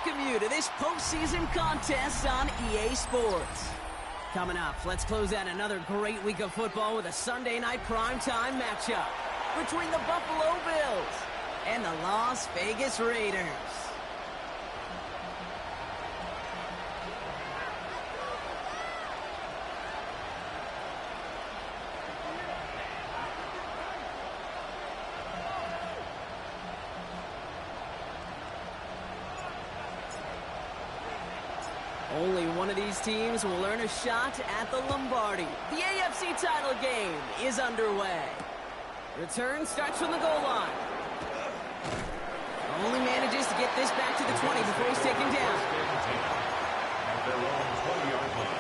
welcome you to this postseason contest on EA Sports. Coming up, let's close out another great week of football with a Sunday night primetime matchup between the Buffalo Bills and the Las Vegas Raiders. Only one of these teams will earn a shot at the Lombardi. The AFC title game is underway. Return starts from the goal line. Only manages to get this back to the 20 before he's taken down. At their own 20-yard line.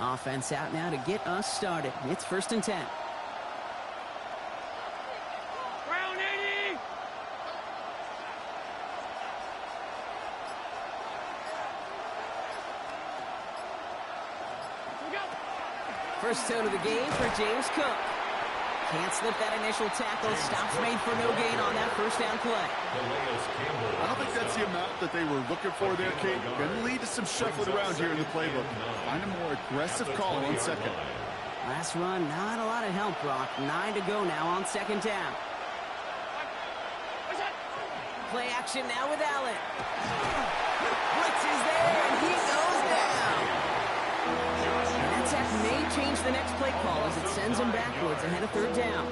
Offense out now to get us started. It's 1st and 10. Ground 80! First tone of the game for James Cook. Can't slip that initial tackle. Stops made for no gain on that first down play. I don't think that's the amount that they were looking for there, Kate. Going to lead to some shuffling around here in the playbook. Find a more aggressive call on second. Last run, not a lot of help, Brock. 9 to go now on 2nd down. Play action now with Allen. Blitz is there, and he goes down. And that sack may change the next play call as it sends him backwards ahead of 3rd down.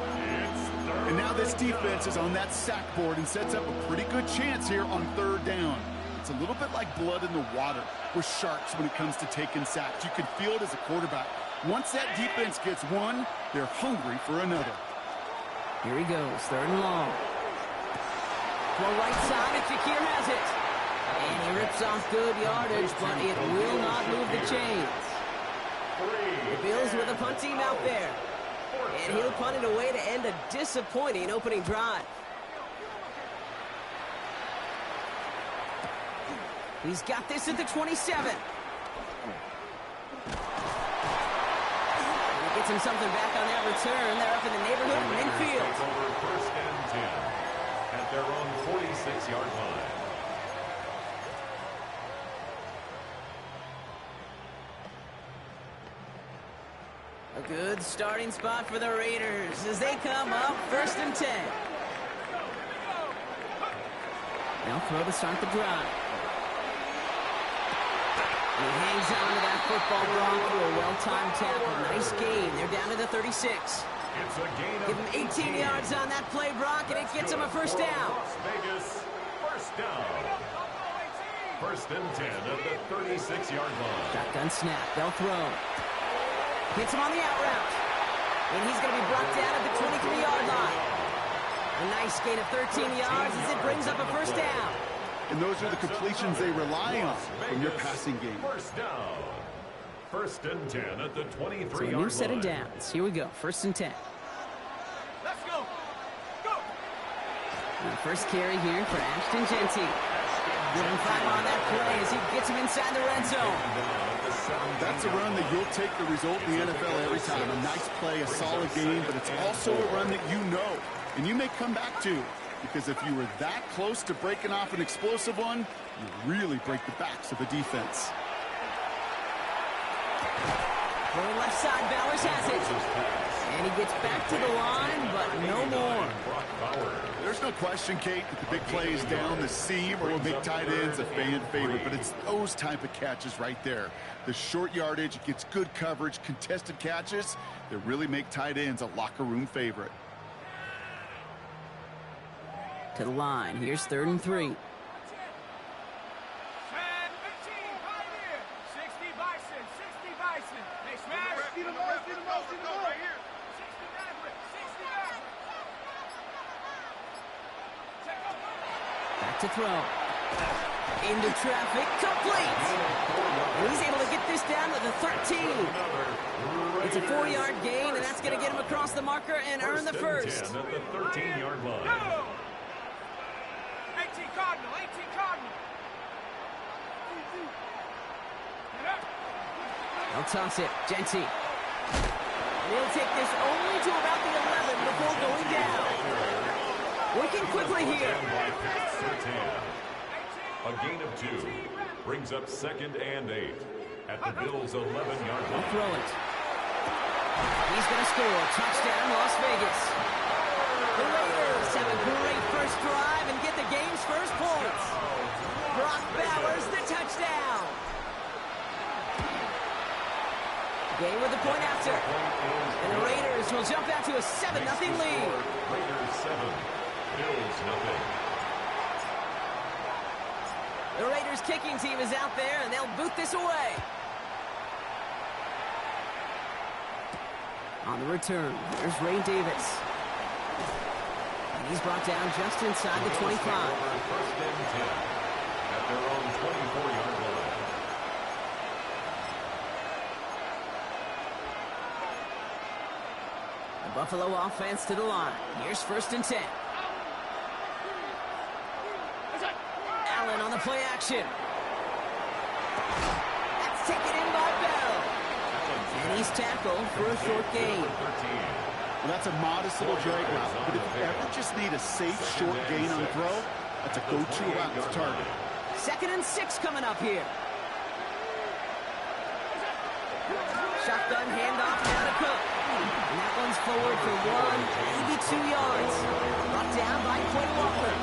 And now this defense is on that sack board and sets up a pretty good chance here on 3rd down. It's a little bit like blood in the water with sharks when it comes to taking sacks. You can feel it as a quarterback. Once that defense gets one, they're hungry for another. Here he goes, 3rd and long. Well, right side, and Shakir has it. And he rips off good yardage, but it will not move the chains. The Bills with a punt team out there. And he'll punt it away to end a disappointing opening drive. He's got this at the 27. And he gets him something back on that return. They're up in the neighborhood of midfield. Over 1st and 10 at their own 46-yard line. A good starting spot for the Raiders as they come up 1st and 10. They'll throw to start the drive. He hangs on to that football block through a well-timed tackle. Nice gain. They're down to the 36. It's a gain of Give him 18 yards on that play, Brock, and it gets him a 1st down. Las Vegas, 1st down. 1st and 10 at the 36-yard line. Shotgun snap. They'll throw. Hits him on the out route. And he's going to be brought down at the 23-yard line. A nice gain of 13 yards as it brings up a 1st down. And those are the completions they rely on from your passing game. 1st down. 1st and 10 at the 23-yard line. So a new set of downs. Here we go. 1st and 10. Let's go! Go! And the first carry here for Ashton Genty. Good and 5 on that play as he gets him inside the red zone. That's a run that you'll take the result in the NFL every time. A nice play, a solid game, but it's also a run that you know and you may come back to. Because if you were that close to breaking off an explosive one, you really break the backs of the defense. Going left side, Bowers has it. And he gets back to the line, but no more. There's no question, Kate, that the big plays down the seam or big tight ends a fan favorite, but it's those type of catches right there. The short yardage, it gets good coverage, contested catches that really make tight ends a locker room favorite. To the line. Here's 3rd and 3. 10, 15, Pioneer. 60 Bison, 60 Bison. Hey, smash. See the most, see the most, see the most. Right here. 60 Maverick, 60 Maverick. Back to throw. Into traffic. Complete. And he's able to get this down to the 13. It's a 4-yard gain, and that's going to get him across cross the marker and earn the first. 10 at the 13-yard line. Go! 18 Cardinal, 18 Cardinal. Get up. They'll toss it. Genty. They'll take this only to about the 11 before going down. Working quickly here. A gain of 2 brings up 2nd and 8 at the Bills' 11-yard They'll line. throw it. He's going to score. Touchdown, Las Vegas. The Raiders have a great first drive and get the game's first points. Brock Bowers, the touchdown. Game with the point after. And the Raiders will jump out to a 7-0 lead. Raiders 7, Bills nothing. The Raiders kicking team is out there, and they'll boot this away. On the return, there's Ray Davis. And he's brought down just inside the 25. First and 10 at their own 24-yard line. The Buffalo offense to the line. Here's 1st and 10. Allen on the play action. That's taken in by Bell. And he's tackled for a short gain. Well, that's a modest little drag route, but if you ever just need a safe short gain on the throw, that's a go-to route to target. 2nd and 6 coming up here. Shotgun handoff now to Cook. And that one's forward for 1, maybe 2 yards. Brought down by Quinn Walker.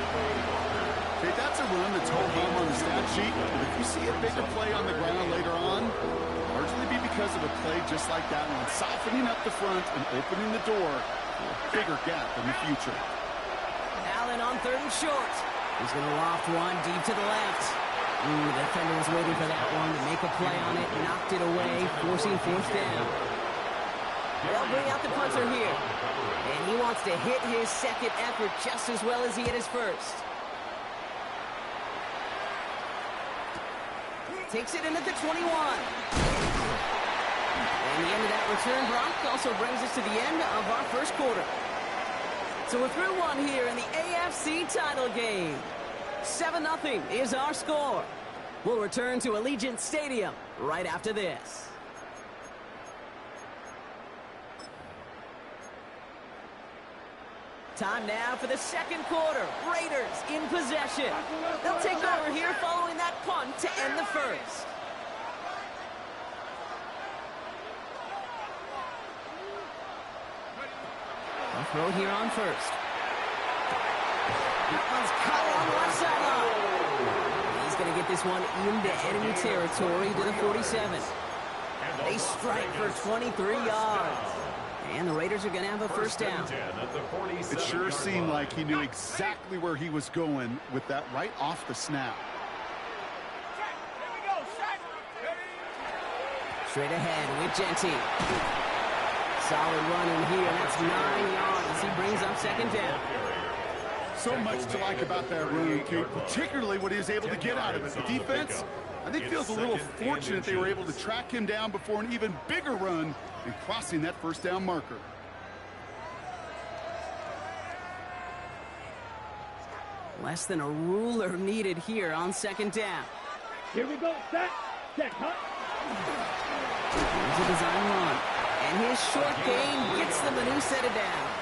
Okay, that's a run that's home on the stat sheet, but if you see a bigger play on the ground later on, largely be because of a play just like that one, softening up the front and opening the door for a bigger gap in the future. Allen on 3rd and short. He's going to loft one deep to the left. Ooh, the defender was waiting for that one to make a play on it, knocked it away, forcing 4th down. They'll bring out the punter here. And he wants to hit his 2nd effort just as well as he hit his 1st. Takes it in at the 21. And the end of that return, Brock, also brings us to the end of our first quarter. So we're through one here in the AFC title game. 7-0 is our score. We'll return to Allegiant Stadium right after this. Time now for the 2nd quarter. Raiders in possession. They'll take over here following that punt to end the 1st. They'll throw here on 1st. That one's caught on the left sideline. He's going to get this one into enemy territory to the 47. They strike for 23 yards. And the Raiders are going to have a 1st down. It sure seemed like he knew exactly where he was going with that right off the snap. Here we go, set. Straight ahead with Genty. Solid run in here. That's 9 yards. He brings up 2nd down. So much to like about that run, Kate, particularly what he was able to get out of it. The defense, I think, feels a little fortunate they were able to track him down before an even bigger run and crossing that 1st down marker. Less than a ruler needed here on 2nd down. Here we go, set, huh? Here's a design run. And his short gain gets them a new set of downs.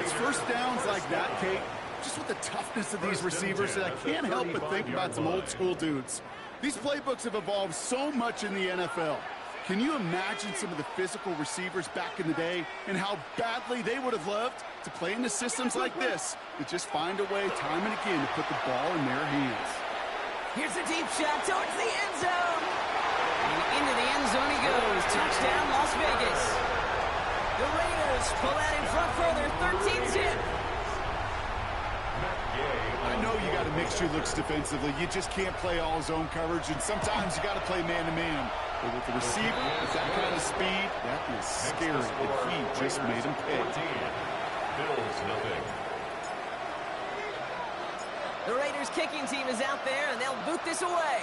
It's 1st downs like that, Kate, just with the toughness of these receivers, that I can't help but think about some old school dudes. These playbooks have evolved so much in the NFL. Can you imagine some of the physical receivers back in the day and how badly they would have loved to play into systems like this that just find a way time and again to put the ball in their hands? Here's a deep shot towards the end zone. And into the end zone he goes. Touchdown, Las Vegas. The Raiders pull out in front further, 13-10. I know you got to mix your looks defensively. You just can't play all zone coverage, and sometimes you got to play man-to-man. But with the receiver, with that kind of speed, that is scary, and he just made him pay. Bills nothing. The Raiders kicking team is out there, and they'll boot this away.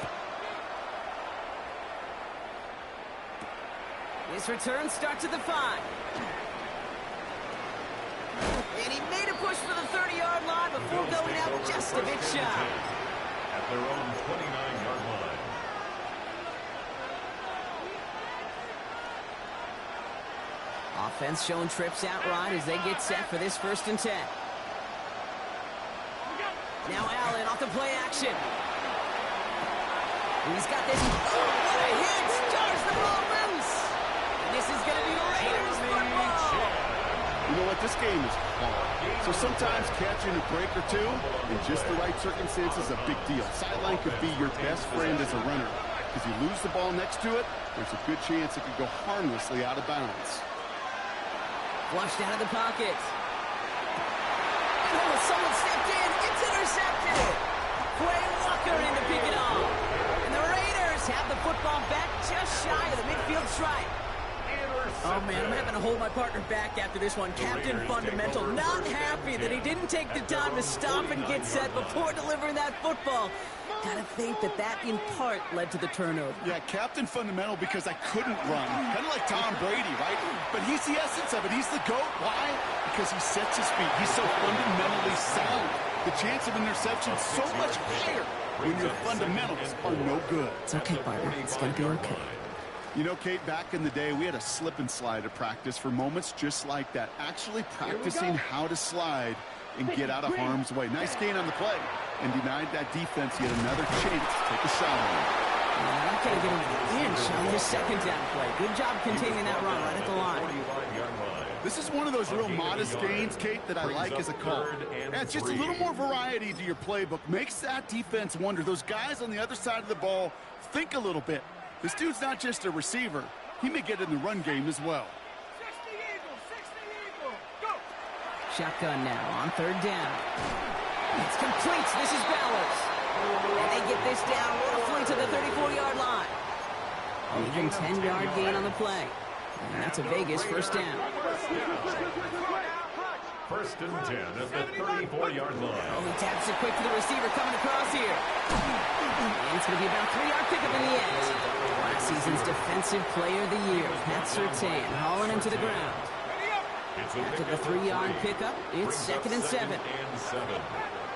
This return starts at the 5. And he made a push for the 30-yard line before going out just a bit shy. At their own 29-yard line. Offense showing trips out right as they get set for this 1st and 10. Now Allen off the play action. He's got this. Oh, what a hit! Jars the ball loose. And this is going to be Raiders football. You know what? This game is hard. So sometimes catching a break or two in just the right circumstances is a big deal. Sideline could be your best friend as a runner. Because you lose the ball next to it, there's a good chance it could go harmlessly out of bounds. Flushed out of the pocket. Oh, someone stepped in. It's intercepted. Quay Walker in to pick it off. And the Raiders have the football back just shy of the midfield stripe. Oh, man, I'm having to hold my partner back after this one. Captain Fundamental not happy that he didn't take the time to stop and get set before delivering that football. Gotta think that in part led to the turnover. Yeah, Captain Fundamental because I couldn't run. Kind of like Tom Brady, right? But he's the essence of it. He's the GOAT. Why? Because he sets his feet. He's so fundamentally sound. The chance of interception is so much higher when your fundamentals are no good. It's okay, partner. It's gonna be okay. You know, Kate, back in the day, we had a slip and slide at practice for moments just like that. Actually practicing how to slide and get out of harm's way. Nice gain on the play. And denied that defense yet another chance to take a shot on him. Not going to get an inch on this 2nd down play. Good job containing that run right at the line. This is one of those real modest gains, Kate, that I like as a call. Yeah, it's just a little more variety to your playbook. Makes that defense wonder. Those guys on the other side of the ball think a little bit. This dude's not just a receiver. He may get in the run game as well. 60 Eagles, 60 Eagles. Go. Shotgun now on 3rd down. It's complete. This is Bowers. And they get this down roughly to the 34-yard line. Even 10-yard gain on the play. And that's a Vegas 1st down. 1st and 10 at the 34-yard line. Oh, he taps it quick to the receiver coming across here. And it's going to be about a 3-yard pickup in the end. Last season's Defensive Player of the Year, Pat Surtain, hauling him to the ground. After the 3-yard pickup, it's 2nd and 7.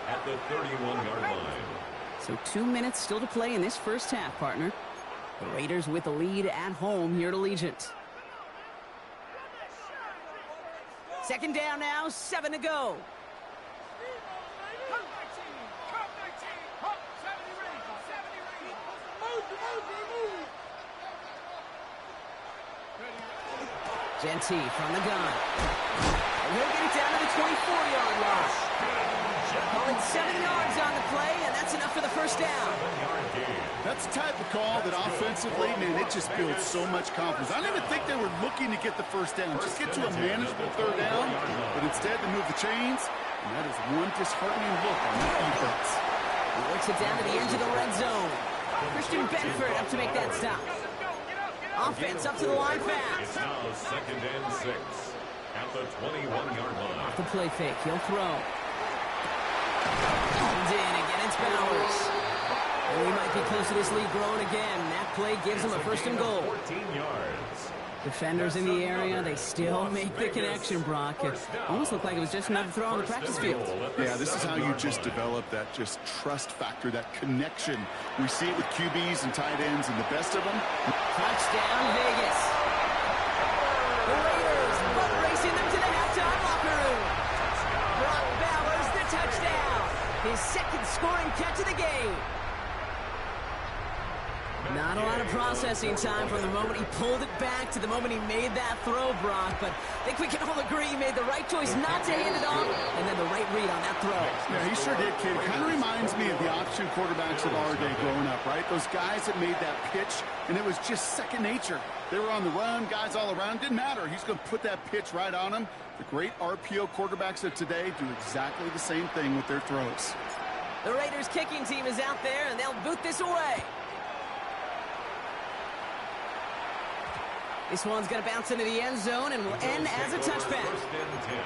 At the 31-yard line. So 2 minutes still to play in this 1st half, partner. The Raiders with the lead at home here at Allegiant. 2nd down now, 7 to go. Genty from the gun. And he'll get it down to the 24-yard line. Calling 7 yards on the play, and that's enough for the 1st down. That's the type of call that offensively, man, it just builds so much confidence. I don't even think they were looking to get the 1st down. Just get to a manageable 3rd down, but instead they move the chains, and that is one disheartening look on that defense. He works it down to the edge of the red zone. Christian Benford up to make that stop. Offense up to the line fast. It's now 2nd and 6 at the 21-yard line. Off the play fake, he'll throw. And in again, it's Bowers. And we might be close to this lead growing again. That play gives him a 1st and goal. 14 yards. Defenders in the area, they still make the connection, Brock. It almost looked like it was just another throw on the practice field. Yeah, this is how you just develop that just trust factor, that connection. We see it with QBs and tight ends, and the best of them. Touchdown, Vegas. The Raiders butt racing them to the halftime locker room. Brock Bowers, the touchdown. His 2nd scoring catch of the game. Not a lot of processing time from the moment he pulled it back to the moment he made that throw, Brock. But I think we can all agree he made the right choice not to hand it off, and then the right read on that throw. Yeah, he sure did, kid. It kind of reminds me of the option quarterbacks of our day growing up, right? Those guys that made that pitch, and it was just second nature. They were on the run, guys all around. Didn't matter. He's going to put that pitch right on him. The great RPO quarterbacks of today do exactly the same thing with their throws. The Raiders kicking team is out there, and they'll boot this away. This one's going to bounce into the end zone and will end as a touchback. 1st and 10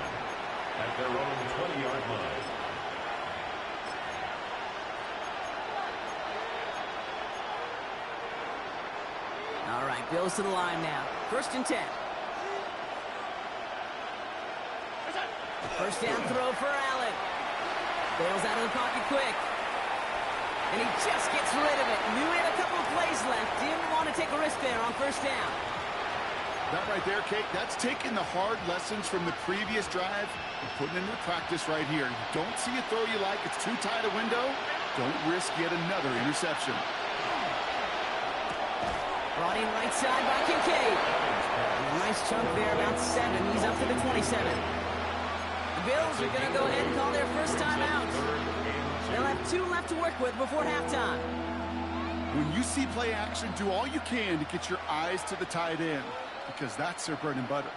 at their own 20-yard line. All right, Bills to the line now. 1st and 10. First down throw for Allen. Bails out of the pocket quick. And he just gets rid of it. Knew he had a couple of plays left. Didn't want to take a risk there on first down. That right there, Kate, that's taking the hard lessons from the previous drive and putting into practice right here. You don't see a throw you like, it's too tight a window, don't risk yet another interception. Brought in right side by Kincaid. A nice chunk there, about 7. He's up to the 27. The Bills are going to go ahead and call their first time out. They'll have 2 left to work with before halftime. When you see play action, do all you can to get your eyes to the tight end, because that's their bread and butter.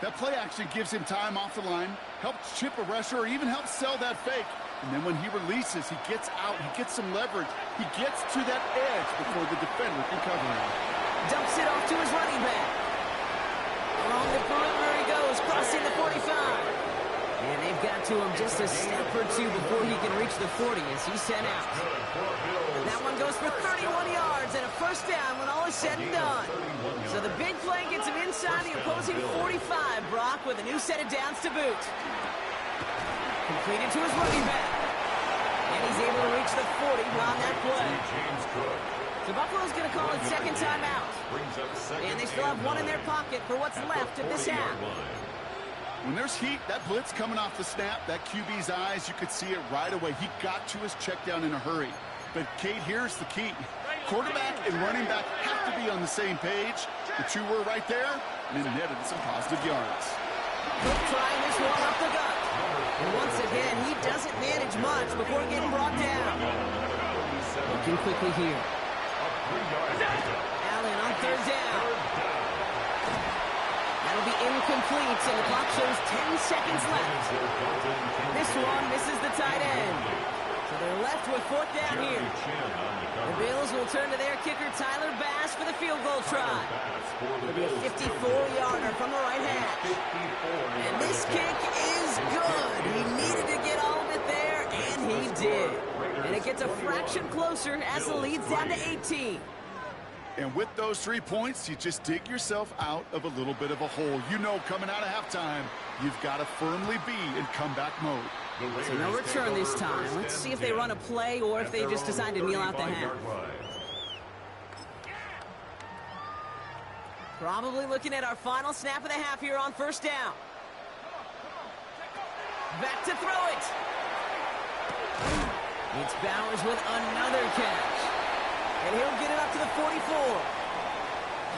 That play action gives him time off the line, helps chip a rusher, or even helps sell that fake. And then when he releases, he gets out, he gets some leverage. He gets to that edge before the defender can cover him. Dumps it off to his running back. Along the perimeter he goes, crossing the 45. And they've got to him just a step or 2 before he can reach the 40 as he's sent out. That one goes for 31 yards and a first down when all is said and done. So the big play gets him inside the opposing 45, Brock, with a new set of downs to boot. Completed to his running back. And he's able to reach the 40 on that play. So Buffalo's going to call it second time out. And they still have 1 in their pocket for what's left of this half. When there's heat, that blitz coming off the snap, that QB's eyes, you could see it right away. He got to his check down in a hurry. But, Kate, here's the key. Quarterback and running back have to be on the same page. The 2 were right there, and it netted some positive yards. Cook trying this one up the gut. And once again, he doesn't manage much before getting brought down. Looking quickly here. Allen on third down. That'll be incomplete, and the clock shows 10 seconds left. This one misses the tight end. So they're left with 4th down here. The Bills will turn to their kicker, Tyler Bass, for the field goal try. It'll be a 54-yarder from the right hash. And this kick is good. He needed to get all of it there, and he did. And it gets a fraction closer as the lead's down to 18. And with those 3 points, you just dig yourself out of a little bit of a hole. You know, coming out of halftime, you've got to firmly be in comeback mode. So no return this time. Let's see if they run a play or if they just decide to kneel out the half. Probably looking at our final snap of the half here on first down. Back to throw it. It's Bowers with another catch. And he'll get it up to the 44.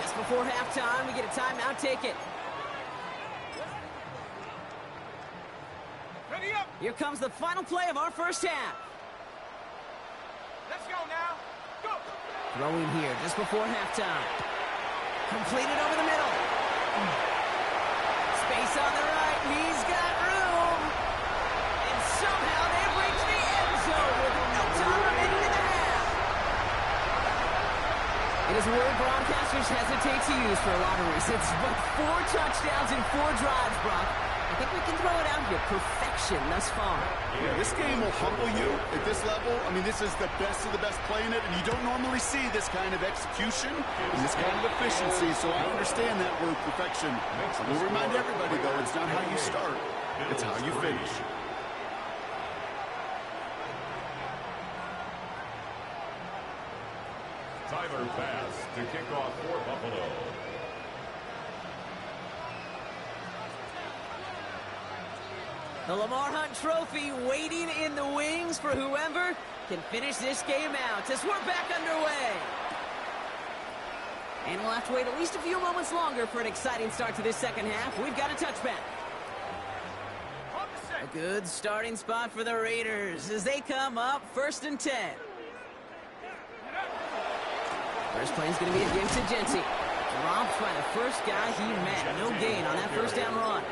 Just before halftime, we get a timeout. Take it. Ready up. Here comes the final play of our first half. Let's go now. Go. Throwing here just before halftime. Completed over the middle. Space on the right. He's got room. And somehow they've reached the end zone with no time remaining in the half. It is a word broadcasters hesitate to use for a lot of reasons, but 4 touchdowns in 4 drives, Brock. I think we can throw it out here. Perfection thus far. Yeah, this game will humble you at this level. I mean, this is the best of the best playing it, and you don't normally see this kind of execution and this kind of efficiency, so I understand that word perfection. I will remind everybody, though, it's not how you start, it's how you finish. Tyler Bass to kick off for Buffalo. The Lamar Hunt Trophy waiting in the wings for whoever can finish this game out as we're back underway. And we'll have to wait at least a few moments longer for an exciting start to this second half. We've got a touchback. A good starting spot for the Raiders as they come up 1st and 10. First play is going to be a give to Genty. Dropped by the first guy he met. No gain on that first down run.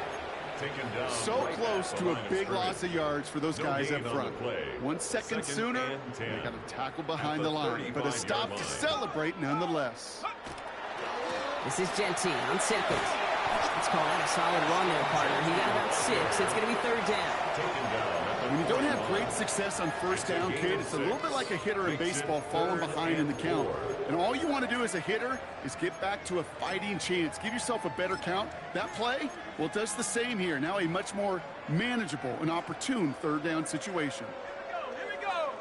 So close to a big loss of yards for those guys up front. 1 second sooner, they got a tackle behind the line, but a stop to celebrate nonetheless. This is Genty on second. Let's call that a solid run there, partner. He got about 6. It's going to be 3rd down. When you don't have great success on 1st down, kid, it's a little bit like a hitter in baseball falling behind in the count. And all you want to do as a hitter is get back to a fighting chance. Give yourself a better count. That play, well, it does the same here. Now a much more manageable and opportune 3rd down situation. Here we go.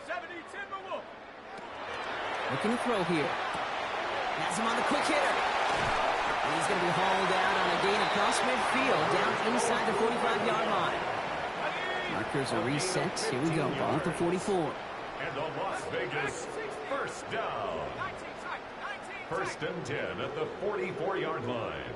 70 Timberwolves. Looking to throw here. Has him on the quick hitter. And he's going to be hauled out on a gain across midfield, down inside the 45-yard line. Markers are reset. Here we go. Ball at the 44. And on Las Vegas, 1st down. 1st and 10 at the 44-yard line.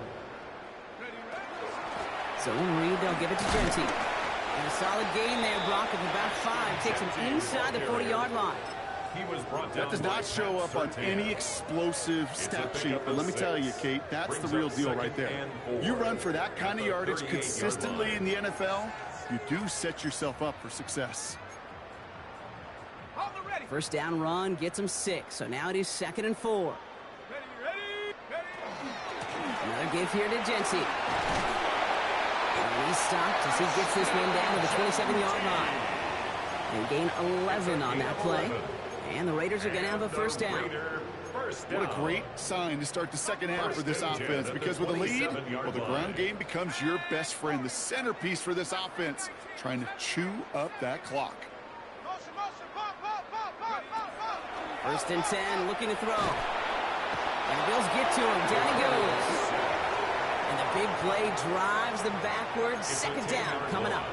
So in Reed, they'll give it to Genty. And a solid gain there, Brock, of about 5. Takes him inside the 40-yard line. He was brought That down does not show up on any explosive stat sheet, but let me tell you, Kate, that's the real deal right there. You run for that kind of yardage consistently in the NFL, you do set yourself up for success. 1st down run gets him 6. So now it is 2nd and 4. Another give here to Genty. And he's stopped as he gets this one down to the 27-yard line. And gain 11 on that play. And the Raiders are going to have a 1st down. What a great sign to start the 2nd half for this offense, because with a lead, well, the ground game becomes your best friend, the centerpiece for this offense, trying to chew up that clock. 1st and 10, looking to throw. And the Bills get to him. Down he goes. And the big play drives them backwards. 2nd down coming up.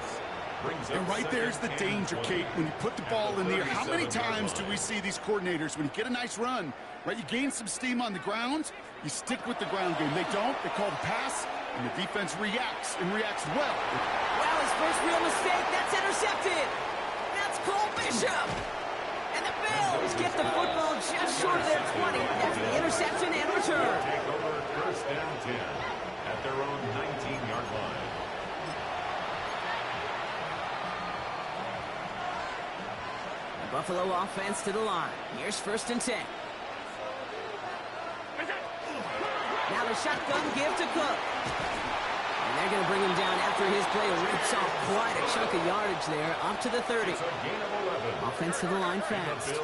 And right there's the danger, Kate, when you put the ball in the air. How many times do we see these coordinators, when you get a nice run, right, you gain some steam on the ground, you stick with the ground game. They don't, they call the pass, and the defense reacts, and reacts well. Wow, his first real mistake, that's intercepted. That's Cole Bishop. And the Bills get the football just short of their 20. That's the interception and return. Take over 1st and 10 at their own 19-yard line. Buffalo offense to the line. Here's 1st and 10. Now the shotgun give to Cook. And they're going to bring him down after his play rips off quite a chunk of yardage there, up to the 30. Offense to the line fast.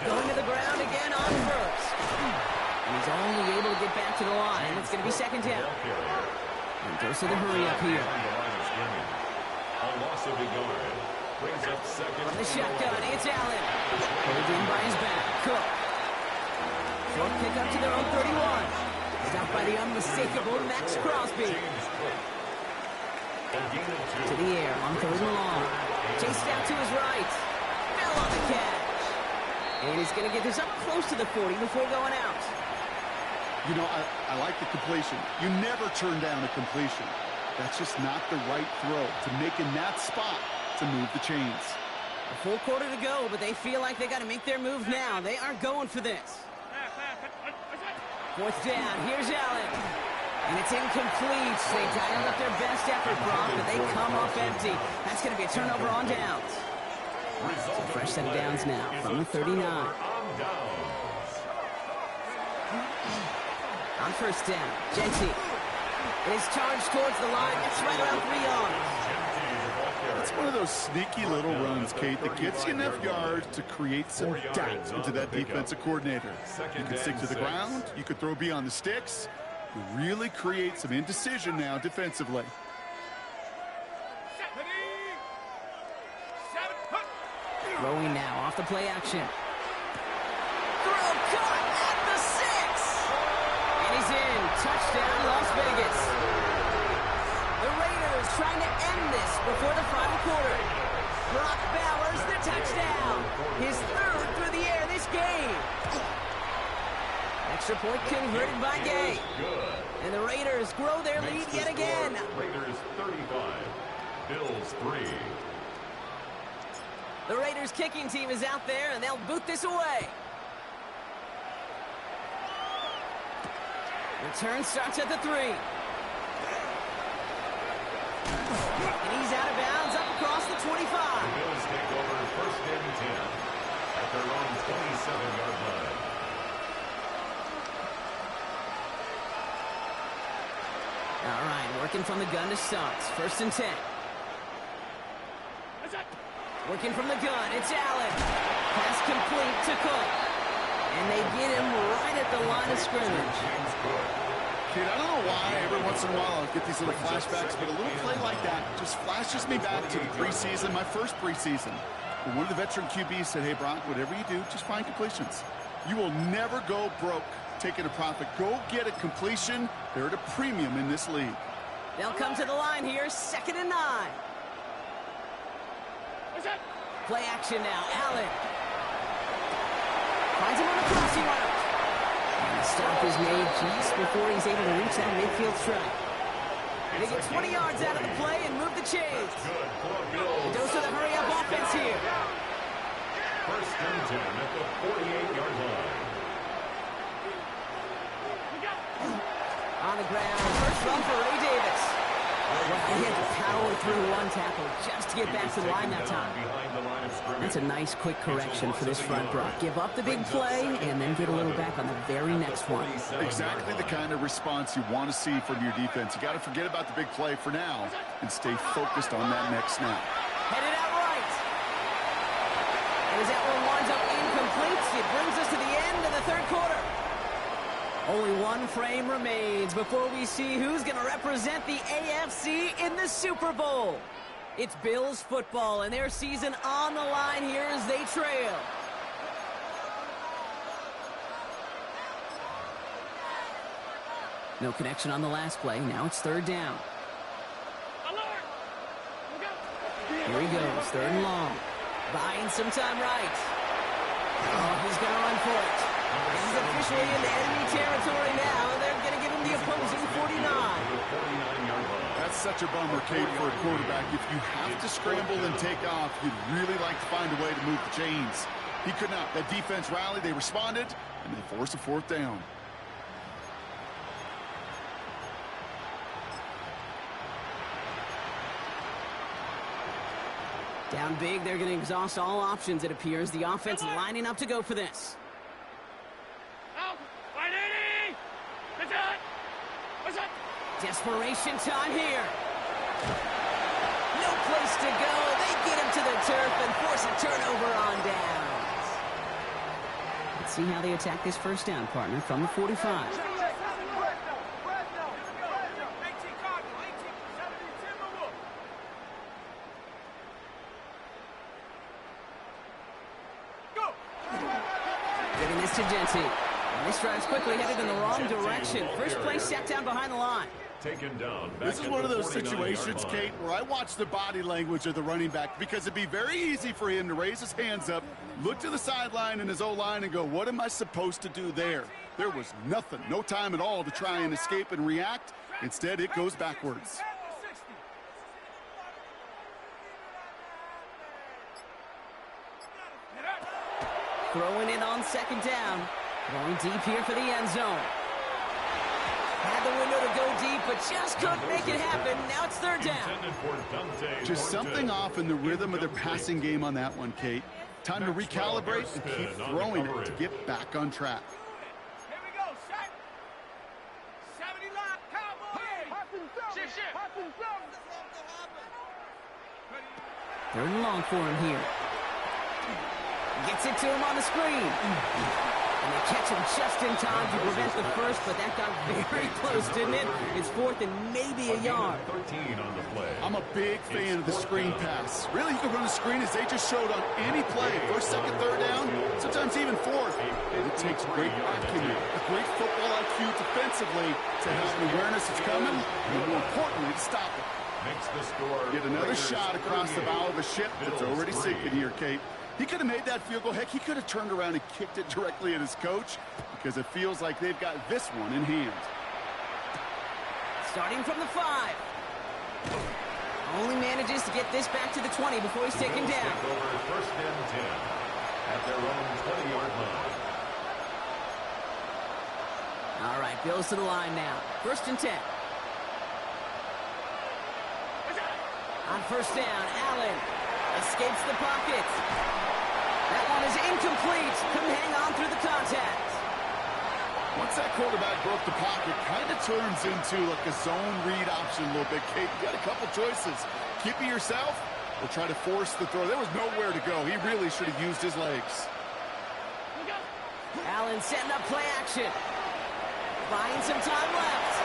Going to the ground again on 1st. And he's only able to get back to the line. It's going to be 2nd down. And goes to the hurry up here. A loss of a yard. Brings up 2nd. From the shotgun, it's Allen. Pulled in by his back. Cook. Short pick up to their own 31. Stopped by the unmistakable Max Crosby. To the air on 3rd and long. Chased out to his right. Fell on the catch. And he's going to get this up close to the 40 before going out. You know, I like the completion. You never turn down a completion. That's just not the right throw to make in that spot to move the chains. A full quarter to go, but they feel like they got to make their move now. They are going for this. 4th down. Here's Allen. And it's incomplete. They dialed up their best effort, Brock, but they come up empty. That's going to be a turnover on downs. So fresh set of downs now from the 39. On 1st down, Genty is charged towards the line. It's right around 3 yards. It's one of those sneaky little runs, Kate, that gets you enough yards to create some doubt into that defensive coordinator. You can stick to the ground. You could throw beyond the sticks. You really create some indecision now defensively. Throwing now off the play action. Throw caught at the 6. And he's in. Touchdown, Las Vegas. The Raiders trying to end this before the final quarter. Brock Bowers the touchdown. His 3rd through the air this game. Extra point converted by Gay. And the Raiders grow their lead yet again. Raiders 35, Bills 3. The Raiders kicking team is out there, and they'll boot this away. Return starts at the 3. And he's out of bounds up across the 25. The Bills take over 1st and 10 at their own 27-yard line. All right, working from the gun to start. 1st and 10. Working from the gun, it's Allen. Pass complete to Cook. And they get him right at the line of scrimmage. Kid, I don't know why every once in a while I'll get these little flashbacks, but a little play like that just flashes me back to the preseason, my first preseason. And one of the veteran QBs said, hey, Brock, whatever you do, just find completions. You will never go broke taking a profit. Go get a completion. They're at a premium in this league. They'll come to the line here, 2nd and 9. Play action now, Allen. Finds him on the crossing route. And the stop is made just before he's able to reach that midfield strike. They get 20 yards out of the play and move the chains. A dose of the hurry-up offense here. 1st and 10 at the 48-yard line. On the ground, first run for Ray Davis. Well, he had to power through one tackle just to get back to the line that time. That's a nice quick correction for this front, Brock. Give up the big play and then get a little back on the very next one. Exactly the kind of response you want to see from your defense. You got to forget about the big play for now and stay focused on that next snap. Headed out right. And as that one winds up incomplete, it brings us to the end of the 3rd quarter. Only one frame remains before we see who's going to represent the AFC in the Super Bowl. It's Bills football and their season on the line here as they trail. No connection on the last play. Now it's 3rd down. Here he goes, 3rd and long. Buying some time right. Oh, he's going to run for it. He's officially into enemy territory now. They're going to give him the opposing 49. That's such a bummer, Kate, for a quarterback. If you have to scramble and take off, you'd really like to find a way to move the chains. He could not. That defense rallied, they responded, and they forced a 4th down. Down big, they're going to exhaust all options, it appears. The offense lining up to go for this. Desperation time here. No place to go. They get him to the turf and force a turnover on downs. Let's see how they attack this 1st down, partner, from the 45. Giving this to Genty. And this drive's quickly headed in the wrong direction. First play set down behind the line. Taken down. This is one of those situations, Kate, where I watch the body language of the running back because it'd be very easy for him to raise his hands up, look to the sideline and his O-line and go, what am I supposed to do there? There was nothing, no time at all to try and escape and react. Instead, it goes backwards. Throwing it on 2nd down. Going deep here for the end zone. Had the window to go deep, but just couldn't make it happen. Now it's 3rd down. Just something off in the rhythm of their passing game on that one, Kate. Time to recalibrate and keep throwing it to get back on track. Here we go, set. 70 line, Cowboys. Shift. 3rd and long for him here. Gets it to him on the screen. And they catch him just in time to prevent the first, but that got very close, didn't it? It's 4th and maybe a yard. 13 on the play. I'm a big fan of the screen pass. Really, you can run a screen as they just showed on any play. 1st, 2nd, 3rd down, sometimes even 4th. And it takes great acumen, a great football IQ defensively to have awareness it's coming, and more importantly, to stop it. Makes the score. Get another shot across the bow of a ship that's already sinking here, Kate. He could have made that field goal. Heck, he could have turned around and kicked it directly at his coach because it feels like they've got this one in hand. Starting from the 5. Only manages to get this back to the 20 before he's taken down. Over 1st and 10 at their own 20-yard line. All right, Bills to the line now. 1st and 10. On 1st down, Allen escapes the pocket. That one is incomplete. Couldn't hang on through the contact. Once that quarterback broke the pocket, kind of turns into like a zone read option a little bit. Kate, you got a couple choices. Keep it yourself or try to force the throw. There was nowhere to go. He really should have used his legs. Allen setting up play action. Buying some time left.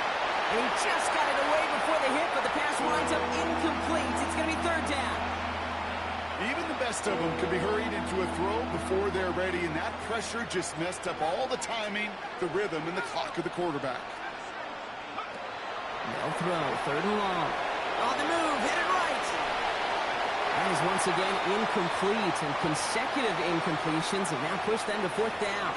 And he just got it away before the hit, but the pass winds up incomplete. It's going to be third down. Even the best of them can be hurried into a throw before they're ready, and that pressure just messed up all the timing, the rhythm, and the clock of the quarterback. No throw, third and long. On the move, hit it right. That is once again incomplete, and consecutive incompletions have now pushed them to fourth down.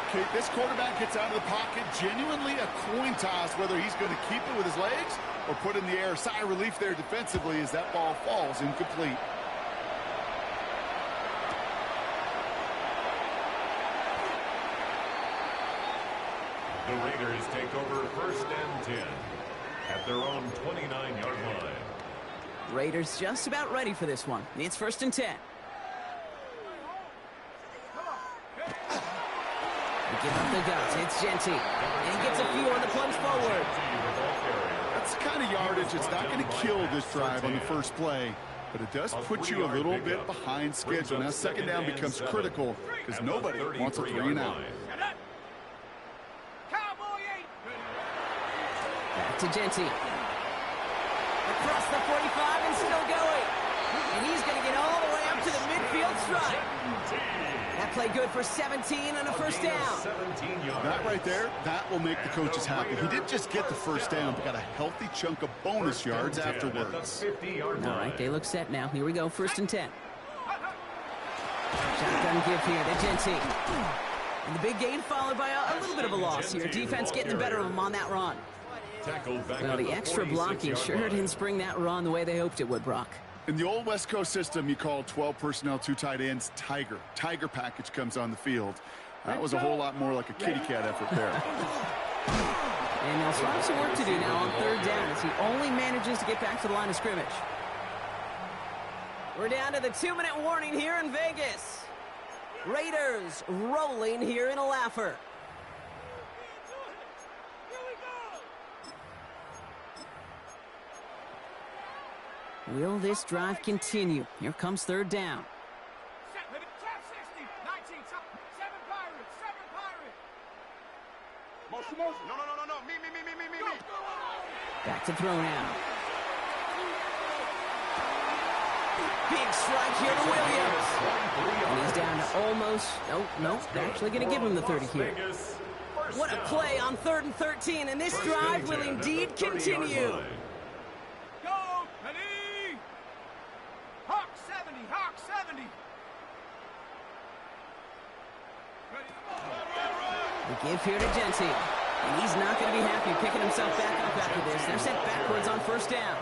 Okay, this quarterback gets out of the pocket, genuinely a coin toss whether he's going to keep it with his legs or put it in the air. Sigh of relief there defensively as that ball falls incomplete. The Raiders take over first and 10 at their own 29-yard line. Raiders just about ready for this one. It's first and 10. They give up the guts. It's Genty. And he gets a few on the plunge forward. That's the kind of yardage it's not going to kill this drive on the first play, but it does put you a little bit behind schedule. Now second down becomes critical because nobody wants a 3-and-out. Back to Genty. Across the 45 and still going. And he's going to get all the way up to the midfield stripe. That play good for 17 and a first down. That right there, that will make the coaches happy. He didn't just get the first down, but got a healthy chunk of bonus yards afterwards. All right, they look set now. Here we go, first and 10. Shotgun give here to Genty. And the big gain followed by a little bit of a loss here. Defense getting the better of them on that run. Well, the extra blocking sure didn't spring that run the way they hoped it would, Brock. In the old West Coast system, you call 12 personnel, 2 tight ends, Tiger. Tiger package comes on the field. That was a whole lot more like a kitty cat effort there. And they'll still have some work to do now on third down as he only manages to get back to the line of scrimmage. We're down to the 2-minute warning here in Vegas. Raiders rolling here in a laugher. Will this drive continue? Here comes third down. Back to throw now. Big strike here to Williams. And he's down to almost, nope, they're actually going to give him the 30 here. What a play on 3rd and 13, and this drive will indeed continue. The give here to Genty. And he's not going to be happy picking himself back up after this. They're sent backwards on first down.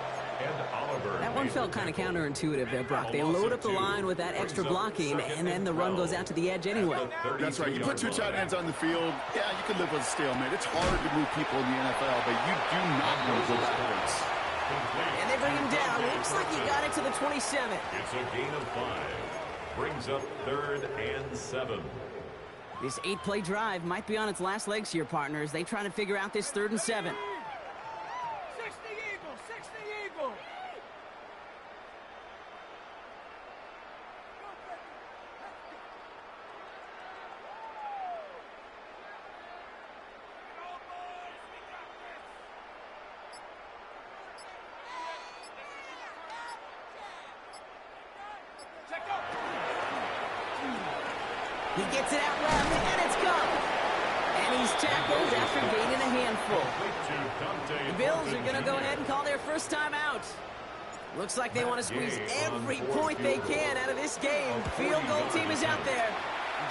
That one felt kind of counterintuitive there, Brock. They load up the line with that extra blocking, and then the run goes out to the edge anyway. That's right. You put 2 tight ends on the field, yeah, you can live with a stalemate. It's hard to move people in the NFL, but you do not want to go backwards. And they bring him down. Looks like he got it to the 27. It's a gain of 5. Brings up 3rd and 7. This 8-play drive might be on its last legs here, partners. They try to figure out this 3rd and 7. 60 Eagles, 60 Eagles. He gets it out left, and it's gone. And he's tackled after gaining a handful. The Bills are going to go ahead and call their first time out. Looks like they want to squeeze every point they can out of this game. Field goal team is out there.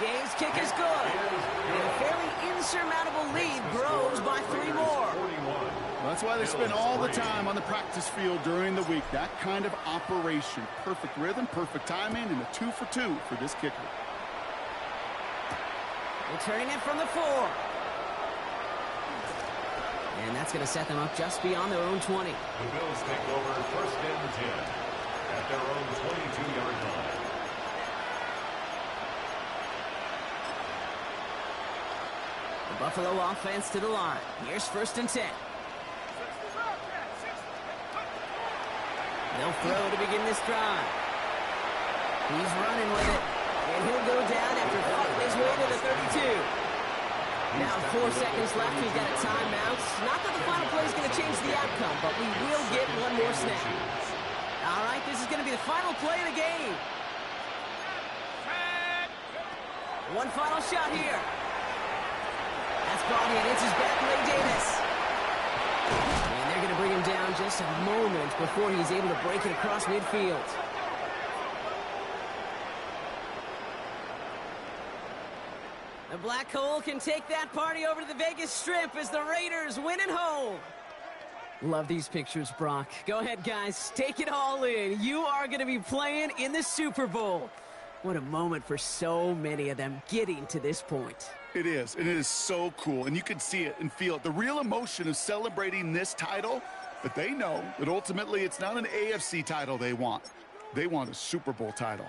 Game's kick is good. And a fairly insurmountable lead grows by 3 more. Well, that's why they spend all the time on the practice field during the week. That kind of operation. Perfect rhythm, perfect timing, and a 2 for 2 for this kicker. Returning it from the 4. And that's going to set them up just beyond their own 20. The Bills take over first and 10 at their own 22-yard line. Buffalo offense to the line. Here's 1st and 10. They'll throw to begin this drive. He's running with it, and he'll go down after fighting his way to the 32. Now 4 seconds left. We've got a timeout. Not that the final play is going to change the outcome, but we will get one more snap. All right, this is going to be the final play of the game. One final shot here. That's brought in. It's his back, Ray Davis. And they're going to bring him down just a moment before he's able to break it across midfield. The Black Hole can take that party over to the Vegas Strip as the Raiders win at home. Love these pictures, Brock. Go ahead, guys. Take it all in. You are going to be playing in the Super Bowl. What a moment for so many of them getting to this point. It is, and it is so cool, and you can see it and feel it. The real emotion of celebrating this title, but they know that ultimately it's not an AFC title they want. They want a Super Bowl title.